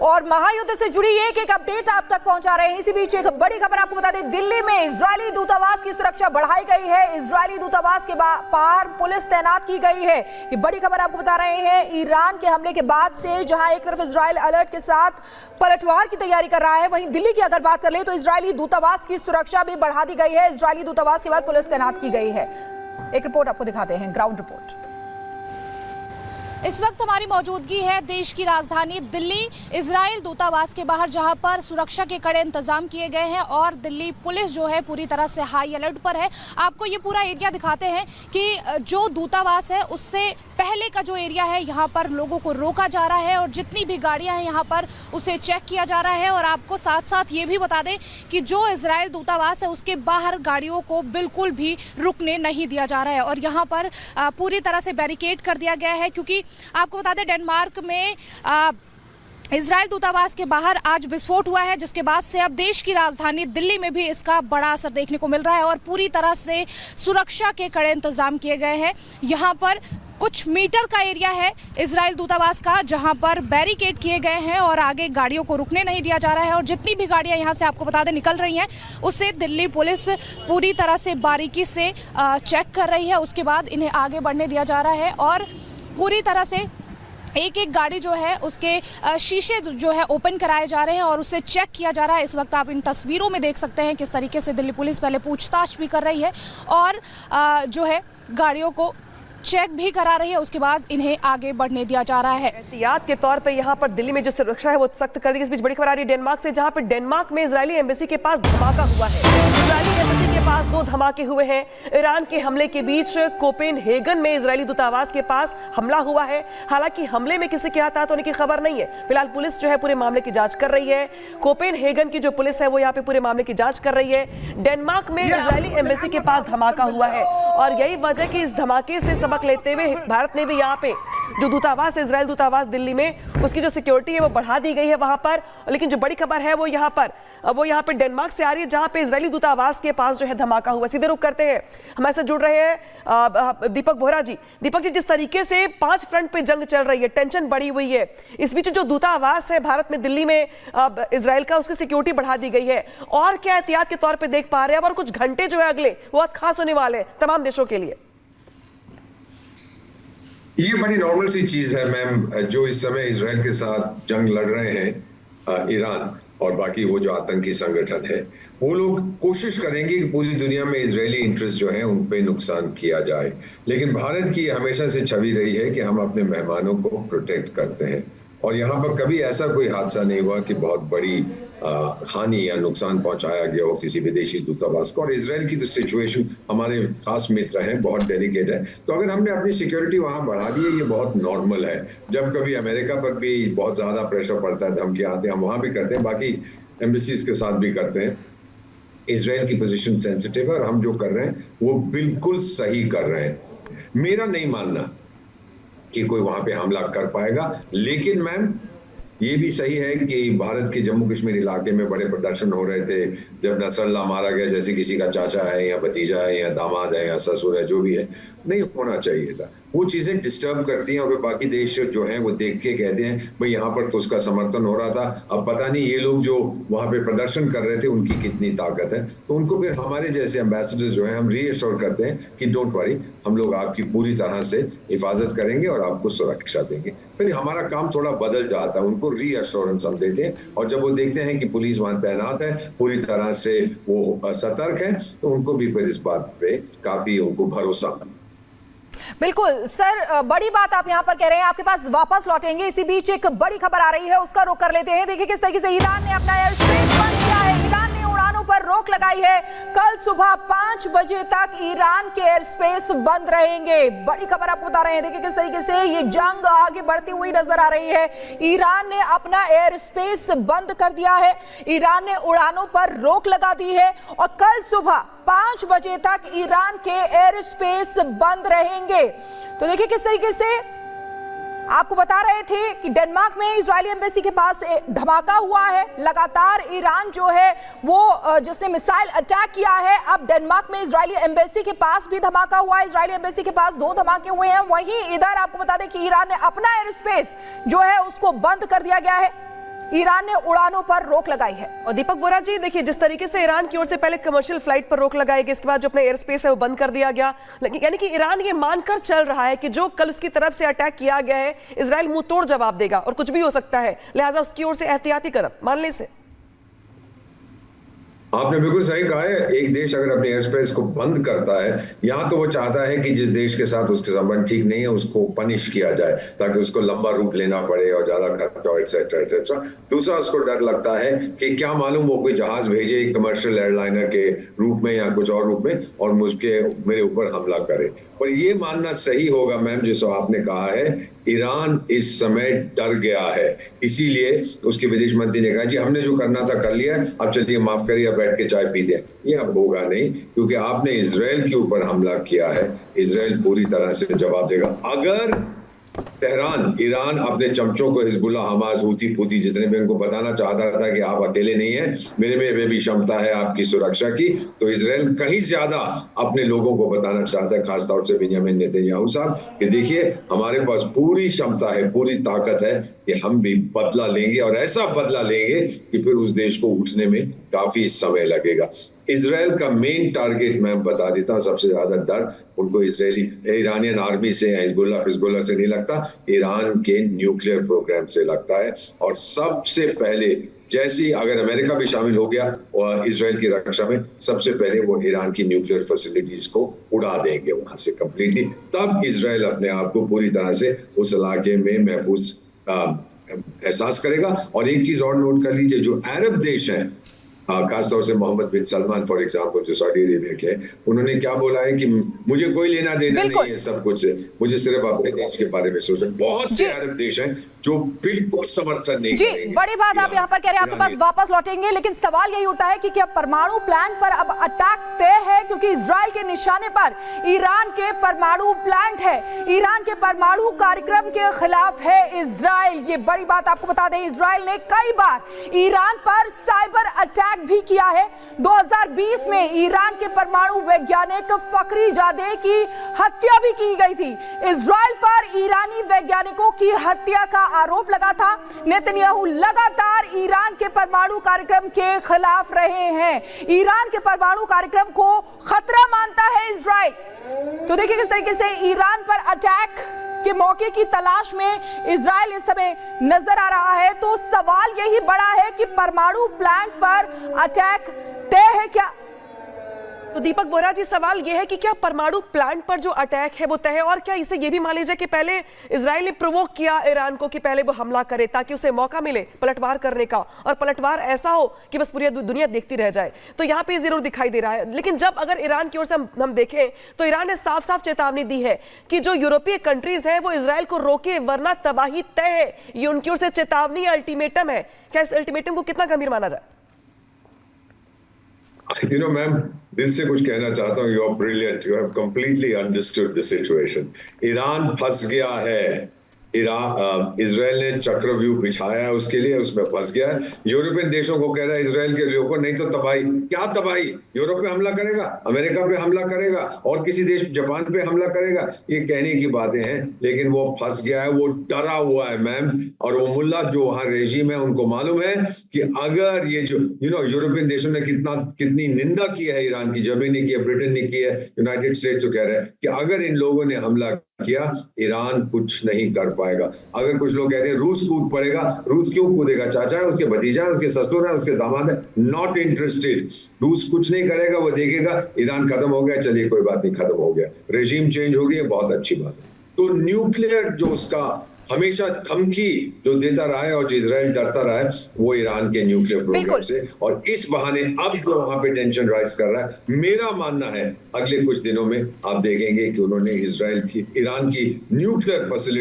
और महायुद्ध से जुड़ी एक अपडेट आप तक पहुंचा रहे हैं। इसी बीच एक बड़ी खबर आपको बता दें, दिल्ली में इजरायली दूतावास की सुरक्षा बढ़ाई गई है। इजरायली दूतावास के पार पुलिस तैनात की गई है। ये बड़ी खबर आपको बता रहे हैं ईरान के हमले के बाद से, जहां एक तरफ इजराइल अलर्ट के साथ पलटवार की तैयारी कर रहा है, वहीं दिल्ली की अगर बात कर ले तो इजरायली दूतावास की सुरक्षा भी बढ़ा दी गई है। इजरायली दूतावास के बाद पुलिस तैनात की गई है। एक रिपोर्ट आपको दिखाते हैं, ग्राउंड रिपोर्ट। इस वक्त हमारी मौजूदगी है देश की राजधानी दिल्ली इजराइल दूतावास के बाहर, जहां पर सुरक्षा के कड़े इंतजाम किए गए हैं और दिल्ली पुलिस जो है पूरी तरह से हाई अलर्ट पर है। आपको ये पूरा एरिया दिखाते हैं कि जो दूतावास है उससे पहले का जो एरिया है, यहाँ पर लोगों को रोका जा रहा है और जितनी भी गाड़ियां हैं यहाँ पर उसे चेक किया जा रहा है। और आपको साथ साथ ये भी बता दें कि जो इजराइल दूतावास है उसके बाहर गाड़ियों को बिल्कुल भी रुकने नहीं दिया जा रहा है और यहाँ पर पूरी तरह से बैरिकेड कर दिया गया है, क्योंकि आपको बता दें डेनमार्क में इजराइल दूतावास के बाहर आज विस्फोट हुआ है, जिसके बाद से अब देश की राजधानी दिल्ली में भी इसका बड़ा असर देखने को मिल रहा है और पूरी तरह से सुरक्षा के कड़े इंतजाम किए गए हैं। यहाँ पर कुछ मीटर का एरिया है इजराइल दूतावास का, जहां पर बैरिकेड किए गए हैं और आगे गाड़ियों को रुकने नहीं दिया जा रहा है और जितनी भी गाड़ियां यहां से आपको बता दें निकल रही हैं उससे दिल्ली पुलिस पूरी तरह से बारीकी से चेक कर रही है। उसके बाद इन्हें आगे बढ़ने दिया जा रहा है और पूरी तरह से एक एक गाड़ी जो है उसके शीशे जो है ओपन कराए जा रहे हैं और उसे चेक किया जा रहा है। इस वक्त आप इन तस्वीरों में देख सकते हैं किस तरीके से दिल्ली पुलिस पहले पूछताछ भी कर रही है और जो है गाड़ियों को चेक भी करा रही है, उसके बाद इन्हें आगे बढ़ने दिया जा रहा है। एहतियात के तौर पे यहाँ पर दिल्ली में जो सुरक्षा है वो सख्त कर दी। इस बीच बड़ी खबर आ रही है डेनमार्क से, जहाँ पर डेनमार्क में इजरायली एम्बेसी के पास धमाका हुआ है। इजरायली एम्बेसी के पास 2 धमाके हुए हैं। ईरान के हमले के बीच कोपेनहेगन में इजरायली दूतावास के पास हमला हुआ है। हालांकि हमले में किसी के हताहत होने की खबर नहीं है। फिलहाल पुलिस जो है पूरे मामले की जांच कर रही है। कोपेनहेगन की जो पुलिस है वो यहाँ पे पूरे मामले की जांच कर रही है। डेनमार्क में इजरायली एम्बेसी के पास धमाका हुआ है और यही वजह कि इस धमाके से सबक लेते हुए भारत ने भी यहाँ पे जो दूतावास है, इजराइल दूतावास दिल्ली में, उसकी जो सिक्योरिटी है वो बढ़ा दी गई है वहां पर। लेकिन जो बड़ी खबर है वो यहाँ पर डेनमार्क से आ रही है, जहां पे इजरायली दूतावास के पास जो है धमाका हुआ। सीधे रुख करते हैं, हमारे साथ जुड़ रहे हैं दीपक बोहरा जी। दीपक जी, जिस तरीके से 5 फ्रंट पे जंग चल रही है, टेंशन बढ़ी हुई है, इस बीच जो दूतावास है भारत में दिल्ली में इजराइल का, उसकी सिक्योरिटी बढ़ा दी गई है, और क्या एहतियात के तौर पर देख पा रहे हैं? और कुछ घंटे जो है अगले वो बहुत खास होने वाले तमाम देशों के लिए। ये बड़ी नॉर्मल सी चीज है मैम, जो इस समय इजराइल के साथ जंग लड़ रहे हैं ईरान और बाकी वो जो आतंकी संगठन है, वो लोग कोशिश करेंगे कि पूरी दुनिया में इजरायली इंटरेस्ट जो है उन पे नुकसान किया जाए। लेकिन भारत की हमेशा से छवि रही है कि हम अपने मेहमानों को प्रोटेक्ट करते हैं और यहाँ पर कभी ऐसा कोई हादसा नहीं हुआ कि बहुत बड़ी हानि या नुकसान पहुंचाया गया हो किसी विदेशी दूतावास को। और इजराइल की तो सिचुएशन हमारे खास मित्र हैं, बहुत डेलिकेट है, तो अगर हमने अपनी सिक्योरिटी वहां बढ़ा दी है, ये बहुत नॉर्मल है। जब कभी अमेरिका पर भी बहुत ज्यादा प्रेशर पड़ता है, धमकियां आती हैं, हम वहां भी करते हैं, बाकी एम्बेसीज के साथ भी करते हैं। इजराइल की पोजीशन सेंसिटिव है और हम जो कर रहे हैं वो बिल्कुल सही कर रहे हैं। मेरा नहीं मानना कि कोई वहां पे हमला कर पाएगा, लेकिन मैम ये भी सही है कि भारत के जम्मू कश्मीर इलाके में बड़े प्रदर्शन हो रहे थे जब नसरल्ला मारा गया, जैसे किसी का चाचा है या भतीजा है या दामाद है या ससुर है, जो भी है, नहीं होना चाहिए था। वो चीजें डिस्टर्ब करती हैं और बाकी देश जो हैं वो देख के कहते हैं भाई यहाँ पर तो उसका समर्थन हो रहा था, अब पता नहीं ये लोग जो वहां पे प्रदर्शन कर रहे थे उनकी कितनी ताकत है। तो उनको फिर हमारे जैसे एम्बेसडर्स जो हैं हम रीअश्योर करते हैं कि डोंट वरी, हम लोग आपकी पूरी तरह से हिफाजत करेंगे और आपको सुरक्षा देंगे। फिर हमारा काम थोड़ा बदल जाता है, उनको रीअश्योरेंस हम देते हैं और जब वो देखते हैं कि पुलिस वहां तैनात है, पूरी तरह से वो सतर्क है, तो उनको भी फिर इस बात पे काफी उनको भरोसा। बिल्कुल सर, बड़ी बात आप यहां पर कह रहे हैं, आपके पास वापस लौटेंगे। इसी बीच एक बड़ी खबर आ रही है, उसका रुख कर लेते हैं। देखिए किस तरीके से ईरान ने अपना एयर स्पेस बंद किया है। ईरान ने उड़ानों पर रोक लगाई है। कल सुबह 5 बजे तक ईरान के एयर स्पेस बंद रहेंगे। बड़ी खबर आपको बता रहे हैं। देखिए किस तरीके से ये जंग आगे बढ़ती हुई नजर आ रही है। ईरान ने अपना एयर स्पेस बंद कर दिया है, ईरान ने उड़ानों पर रोक लगा दी है और कल सुबह 5 बजे तक ईरान के एयर स्पेस बंद रहेंगे। तो देखिए किस तरीके से आपको बता रहे थे कि डेनमार्क में इजरायली एम्बेसी के पास धमाका हुआ है। लगातार ईरान जो है वो जिसने मिसाइल अटैक किया है, अब डेनमार्क में इजरायली एम्बेसी के पास भी धमाका हुआ है। इजरायली एम्बेसी के पास 2 धमाके हुए हैं। वहीं इधर आपको बता दें कि ईरान ने अपना एयर स्पेस जो है उसको बंद कर दिया गया है। ईरान ने उड़ानों पर रोक लगाई है। और दीपक बोरा जी, देखिए जिस तरीके से ईरान की ओर से पहले कमर्शियल फ्लाइट पर रोक लगाई गई, इसके बाद जो अपना एयर स्पेस है वो बंद कर दिया गया, लेकिन यानी कि ईरान ये मानकर चल रहा है कि जो कल उसकी तरफ से अटैक किया गया है इजराइल मुंह तोड़ जवाब देगा और कुछ भी हो सकता है, लिहाजा उसकी ओर से एहतियाती कदम मानने से। आपने बिल्कुल सही कहा है। एक देश अगर अपने एयर स्पेस को बंद करता है, यहाँ तो वो चाहता है कि जिस देश के साथ उसके संबंध ठीक नहीं है उसको पनिश किया जाए, ताकि उसको लंबा रूट लेना पड़े और ज्यादा खर्चा हो, एटसेट्रा एटसेट्रा। दूसरा, उसको डर लगता है कि क्या मालूम वो कोई जहाज भेजे कमर्शियल एयरलाइनर के रूप में या कुछ और रूप में और मेरे ऊपर हमला करे। पर ये मानना सही होगा मैम, जैसा आपने कहा है, ईरान इस समय डर गया है, इसीलिए उसके विदेश मंत्री ने कहा जी हमने जो करना था कर लिया, अब चलिए माफ करिए, बैठ के चाय पी दें। ये अब होगा नहीं, क्योंकि आपने इजराइल के ऊपर हमला किया है, इजराइल पूरी तरह से जवाब देगा। अगर तेहरान, ईरान अपने चमचों को हिजबुल्लाह, हमास, हूती फूती जितने भी उनको बताना चाहता था कि आप अकेले नहीं हैं, मेरे में भी क्षमता है आपकी सुरक्षा की, तो इजराइल कहीं ज्यादा अपने लोगों को बताना चाहता है, खासतौर से बेंजामिन नेतन्याहू साहब, कि देखिए हमारे पास पूरी क्षमता है, पूरी ताकत है कि हम भी बदला लेंगे और ऐसा बदला लेंगे कि फिर उस देश को उठने में काफी समय लगेगा। इजराइल का मेन टारगेट मैं बता देता हूं, सबसे ज्यादा डर उनको ईरानियन आर्मी से या हिजबुल्लाह से नहीं लगता, ईरान के न्यूक्लियर प्रोग्राम से लगता है। और सबसे पहले जैसे अगर अमेरिका भी शामिल हो गया और इजराइल की रक्षा में, सबसे पहले वो ईरान की न्यूक्लियर फैसिलिटीज को उड़ा देंगे वहां से कंप्लीटली, तब इजराइल अपने आप को पूरी तरह से उस इलाके में महफूज एहसास करेगा। और एक चीज और नोट कर लीजिए, जो अरब देश हैं, खासतौर से मोहम्मद बिन सलमान फॉर एग्जाम्पल, जो सऊदी अरेबिया के, उन्होंने क्या बोला है कि मुझे कोई लेना देना नहीं है सब कुछ से, मुझे सिर्फ अपने देश के बारे में सोचना। बहुत से अरब देश हैं जो बिल्कुल समर्थन नहीं करेंगे। बड़ी बात आप यहाँ पर कह रहे हैं, आपके पास वापस लौटेंगे, लेकिन सवाल यही उठा है कि क्या परमाणु प्लांट पर अब अटैक तय है, क्योंकि इजराइल के निशाने पर ईरान के परमाणु प्लांट है, ईरान के परमाणु कार्यक्रम के खिलाफ है इजराइल। ये बड़ी बात आपको बता दें, इजराइल ने कई बार ईरान पर साइबर अटैक भी किया है। 2020 में ईरान के परमाणु वैज्ञानिक फखरीजादे की हत्या भी की गई थी। इजराइल पर ईरानी वैज्ञानिकों की हत्या का आरोप लगा था। नेतन्याहू लगातार ईरान के परमाणु कार्यक्रम के खिलाफ रहे हैं, ईरान के परमाणु कार्यक्रम को खतरा मानता है इजराइल। तो देखिए किस तरीके से ईरान पर अटैक के मौके की तलाश में इजराइल इस समय नजर आ रहा है। तो सवाल यही बड़ा है कि परमाणु प्लांट पर अटैक तय है क्या? तो दीपक बोरा जी, सवाल यह है कि क्या परमाणु प्लांट पर जो अटैक है वो तय है, और क्या इसे ये भी मान लीजिए कि पहले इजराइल ने प्रोवोक किया ईरान को कि पहले वो हमला करे ताकि उसे मौका मिले पलटवार करने का, और पलटवार ऐसा हो कि बस पूरी दुनिया देखती रह जाए। तो यहाँ पे जरूर दिखाई दे रहा है, लेकिन जब अगर ईरान की ओर से हम देखें तो ईरान ने साफ साफ चेतावनी दी है कि जो यूरोपीय कंट्रीज है वो इजराइल को रोके वरना तबाही तय है। ये उनकी ओर से चेतावनी, अल्टीमेटम है। क्या इस अल्टीमेटम को कितना गंभीर माना जाए? मैम, दिल से कुछ कहना चाहता हूँ, you are brilliant, you have completely understood the situation. Iran फंस गया है, इजराइल ने चक्रव्यूह बिछाया है उसके लिए, उसमें फंस गया है। यूरोपियन देशों को कह रहा है इजराइल के लोगों को, नहीं तो तबाही। क्या तबाही? यूरोप पे हमला करेगा, अमेरिका पे हमला करेगा, और किसी देश जापान पे हमला करेगा, ये कहने की बातें हैं, लेकिन वो फंस गया है, वो डरा हुआ है मैम। और वो मुल्ला जो वहां रेजिम है, उनको मालूम है कि अगर ये जो यूरोपियन देशों ने कितनी निंदा की है ईरान की, जर्मनी ने की है, ब्रिटेन ने की है, यूनाइटेड स्टेट्स को कह रहे हैं कि अगर इन लोगों ने हमला किया, ईरान कुछ नहीं कर पाएगा। अगर कुछ लोग कहते हैं रूस कूद पड़ेगा, रूस क्यों कूदेगा? चाचा है, उसके भतीजा है, उसके ससुर है, उसके दामाद है, नॉट इंटरेस्टेड। रूस कुछ नहीं करेगा, वो देखेगा ईरान खत्म हो गया, चलिए कोई बात नहीं, खत्म हो गया, रेजिम चेंज हो गया, बहुत अच्छी बात है। तो न्यूक्लियर जो उसका हमेशा धमकी जो देता रहा है और जो इजराइल डरता रहा है, वो ईरान के न्यूक्लियर प्रोग्राम से, और इस बहाने अब जो वहां पे टेंशन राइज कर रहा है, मेरा मानना है अगले कुछ दिनों में आप देखेंगे कि उन्होंने ईरान की न्यूक्लियर फैसिलिटी